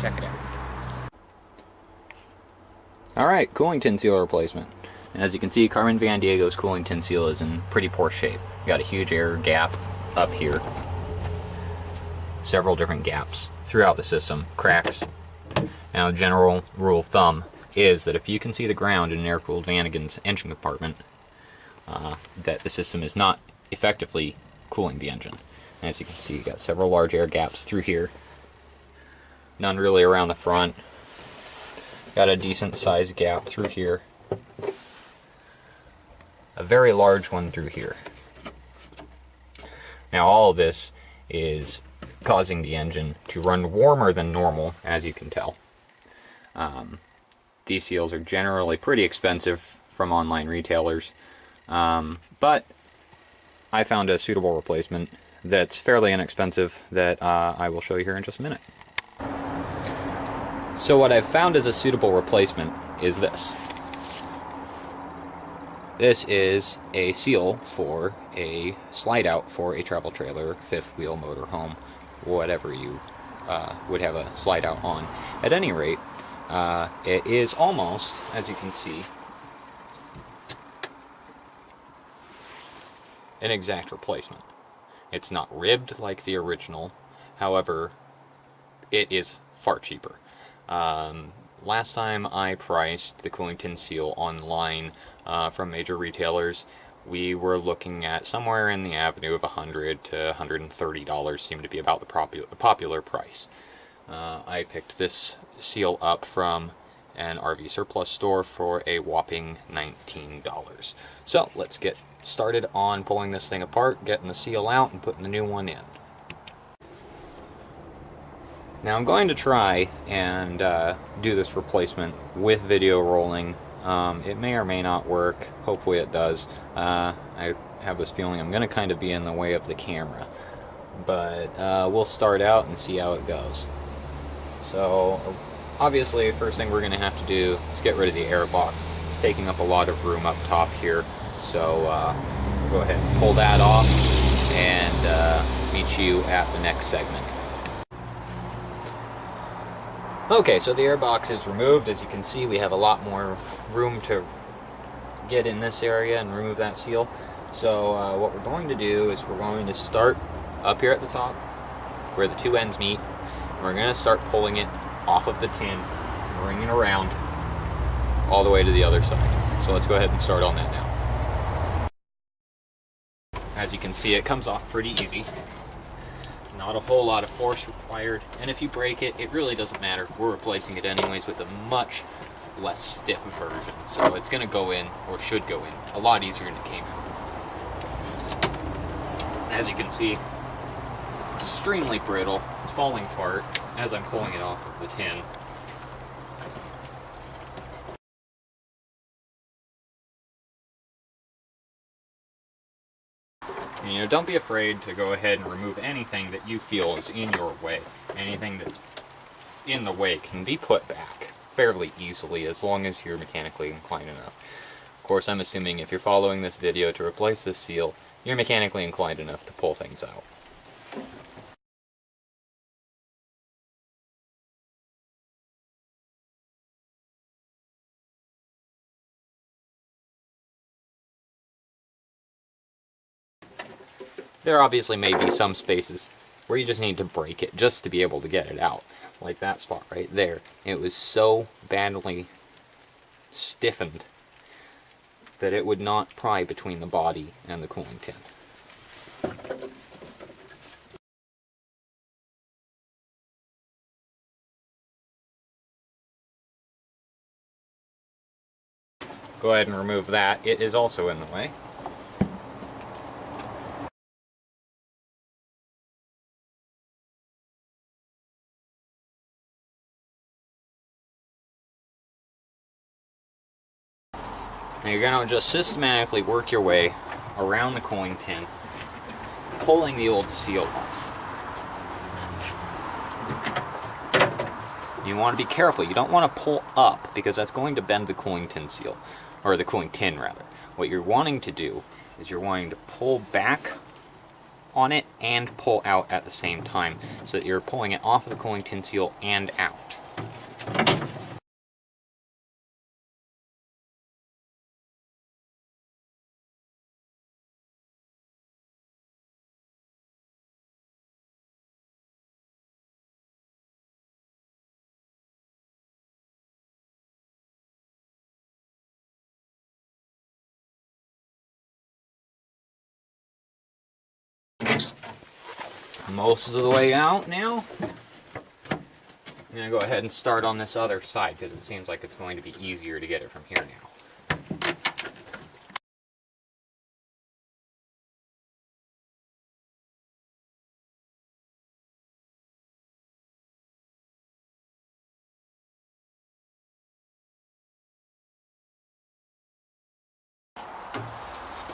check it out. Alright, cooling tin seal replacement. As you can see, Karmann Vandiego's cooling tin seal is in pretty poor shape. You got a huge air gap up here. Several different gaps throughout the system, cracks. Now, the general rule of thumb is that if you can see the ground in an air-cooled Vanagon's engine compartment, that the system is not effectively cooling the engine. And as you can see, you got several large air gaps through here. None really around the front. Got a decent sized gap through here. A very large one through here. Now all of this is causing the engine to run warmer than normal, as you can tell. These seals are generally pretty expensive from online retailers, but I found a suitable replacement that's fairly inexpensive that I will show you here in just a minute. So what I've found as a suitable replacement is this. This is a seal for a slide out for a travel trailer, fifth wheel motorhome, whatever you would have a slide out on. At any rate, it is almost, as you can see, an exact replacement. It's not ribbed like the original, however, it is far cheaper. Last time I priced the cooling tin seal online from major retailers, we were looking at somewhere in the avenue of $100 to $130 seemed to be about the popular price. I picked this seal up from an RV surplus store for a whopping $19. So let's get started on pulling this thing apart, getting the seal out, and putting the new one in. Now I'm going to try and do this replacement with video rolling. It may or may not work. Hopefully it does. I have this feeling I'm going to kind of be in the way of the camera. But we'll start out and see how it goes. So obviously first thing we're going to have to do is get rid of the air box. It's taking up a lot of room up top here. So we'll go ahead and pull that off and meet you at the next segment. Okay, so the airbox is removed. As you can see, we have a lot more room to get in this area and remove that seal. So what we're going to do is we're going to start up here at the top where the two ends meet. And we're going to start pulling it off of the tin, bringing it around all the way to the other side. So let's go ahead and start on that now. As you can see, it comes off pretty easy. Not a whole lot of force required, and if you break it, it really doesn't matter. We're replacing it anyways with a much less stiff version, so it's going to go in, or should go in, a lot easier than it came out. As you can see, it's extremely brittle. It's falling apart as I'm pulling it off of the tin. And, you know, don't be afraid to go ahead and remove anything that you feel is in your way. Anything that's in the way can be put back fairly easily as long as you're mechanically inclined enough. Of course, I'm assuming if you're following this video to replace this seal, you're mechanically inclined enough to pull things out. There obviously may be some spaces where you just need to break it just to be able to get it out. Like that spot right there. It was so badly stiffened that it would not pry between the body and the cooling tin. Go ahead and remove that. It is also in the way. Now you're going to just systematically work your way around the cooling tin, pulling the old seal off. You want to be careful. You don't want to pull up because that's going to bend the cooling tin seal, or the cooling tin rather. What you're wanting to do is you're wanting to pull back on it and pull out at the same time, so that you're pulling it off of the cooling tin seal and out. Most of the way out now. I'm going to go ahead and start on this other side because it seems like it's going to be easier to get it from here now.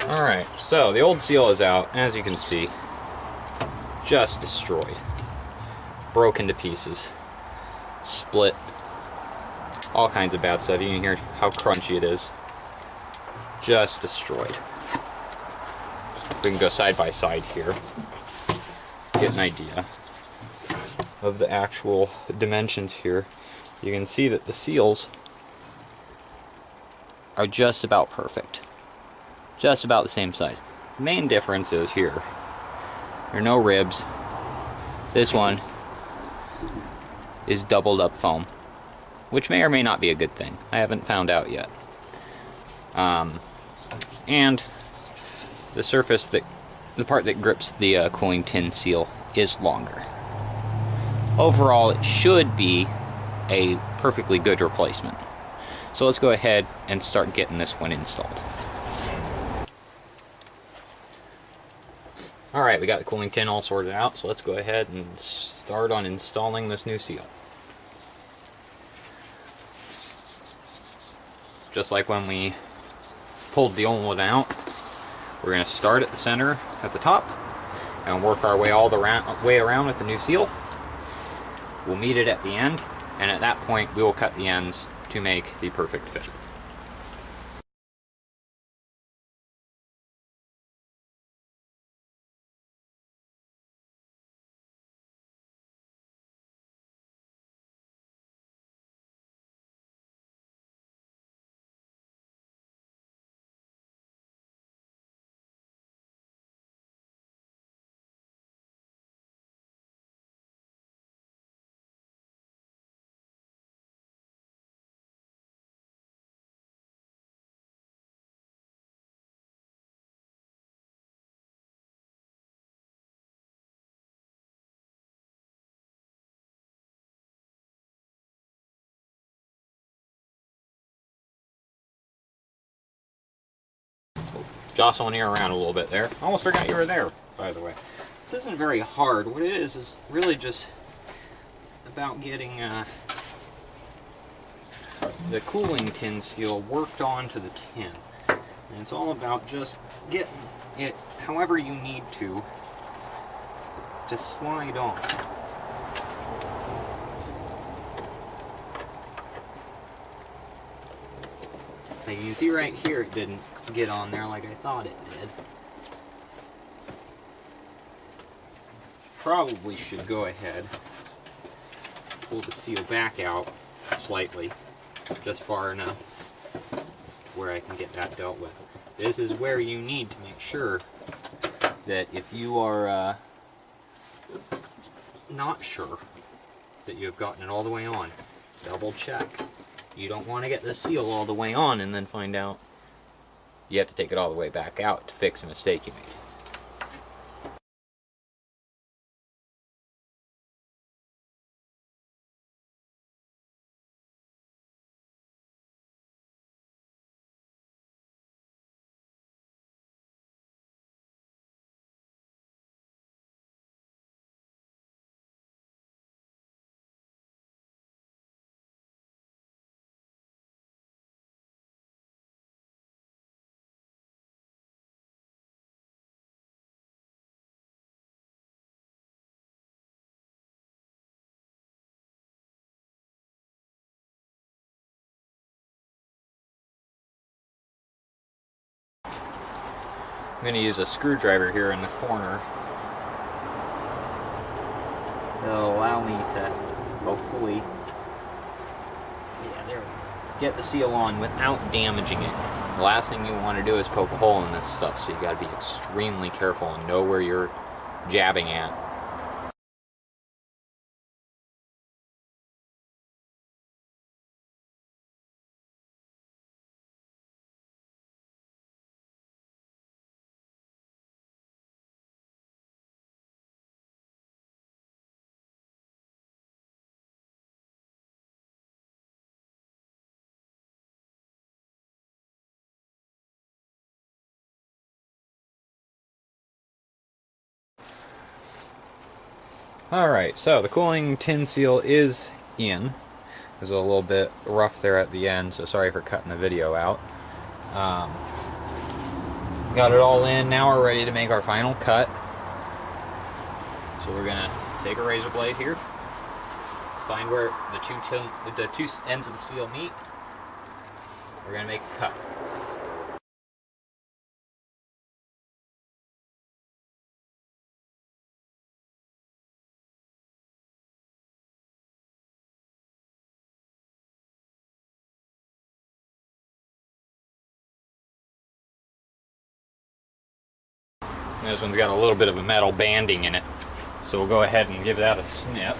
Alright, so the old seal is out, as you can see. Just destroyed. Broken to pieces. Split. All kinds of bad stuff. You can hear how crunchy it is. Just destroyed. We can go side by side here. Get an idea of the actual dimensions here. You can see that the seals are just about perfect. Just about the same size. The main difference is here. There are no ribs. This one is doubled up foam, which may or may not be a good thing. I haven't found out yet. And the surface the part that grips the cooling tin seal is longer. Overall, it should be a perfectly good replacement. So let's go ahead and start getting this one installed. Alright, we got the cooling tin all sorted out, so let's go ahead and start on installing this new seal. Just like when we pulled the old one out, we're going to start at the center at the top and work our way all the way around with the new seal. We'll meet it at the end, and at that point we will cut the ends to make the perfect fit. Jostling you around a little bit there. Almost forgot you were there, by the way. This isn't very hard. What it is really just about getting the cooling tin seal worked onto the tin. And it's all about just getting it however you need to slide on. Like you can see right here, it didn't get on there like I thought it did. Probably should go ahead, pull the seal back out slightly, just far enough where I can get that dealt with. This is where you need to make sure that if you are not sure that you have gotten it all the way on, double check. You don't want to get the seal all the way on and then find out you have to take it all the way back out to fix a mistake you made. I'm going to use a screwdriver here in the corner It'll allow me to hopefully, yeah, there we go, get the seal on without damaging it. The last thing you want to do is poke a hole in this stuff, so you got to be extremely careful and know where you're jabbing at. Alright, so the cooling tin seal is in. It was a little bit rough there at the end, so sorry for cutting the video out. Got it all in, now we're ready to make our final cut. So we're going to take a razor blade here, find where the two ends of the seal meet. We're going to make a cut. This one's got a little bit of a metal banding in it, so we'll go ahead and give that a snip.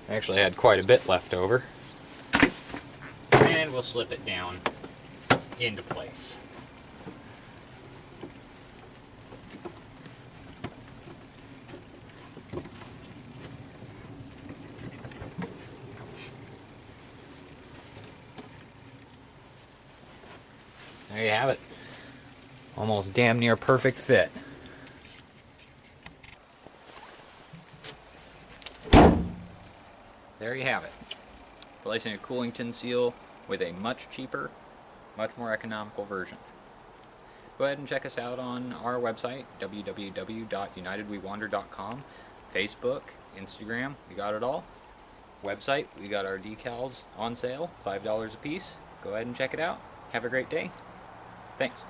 I actually had quite a bit left over. And we'll slip it down into place. There you have it. Almost damn near perfect fit. There you have it. Replacing a cooling tin seal with a much cheaper, much more economical version. Go ahead and check us out on our website, www.unitedwewander.com, Facebook, Instagram, we got it all. Website, we got our decals on sale, $5 a piece. Go ahead and check it out. Have a great day. Thanks.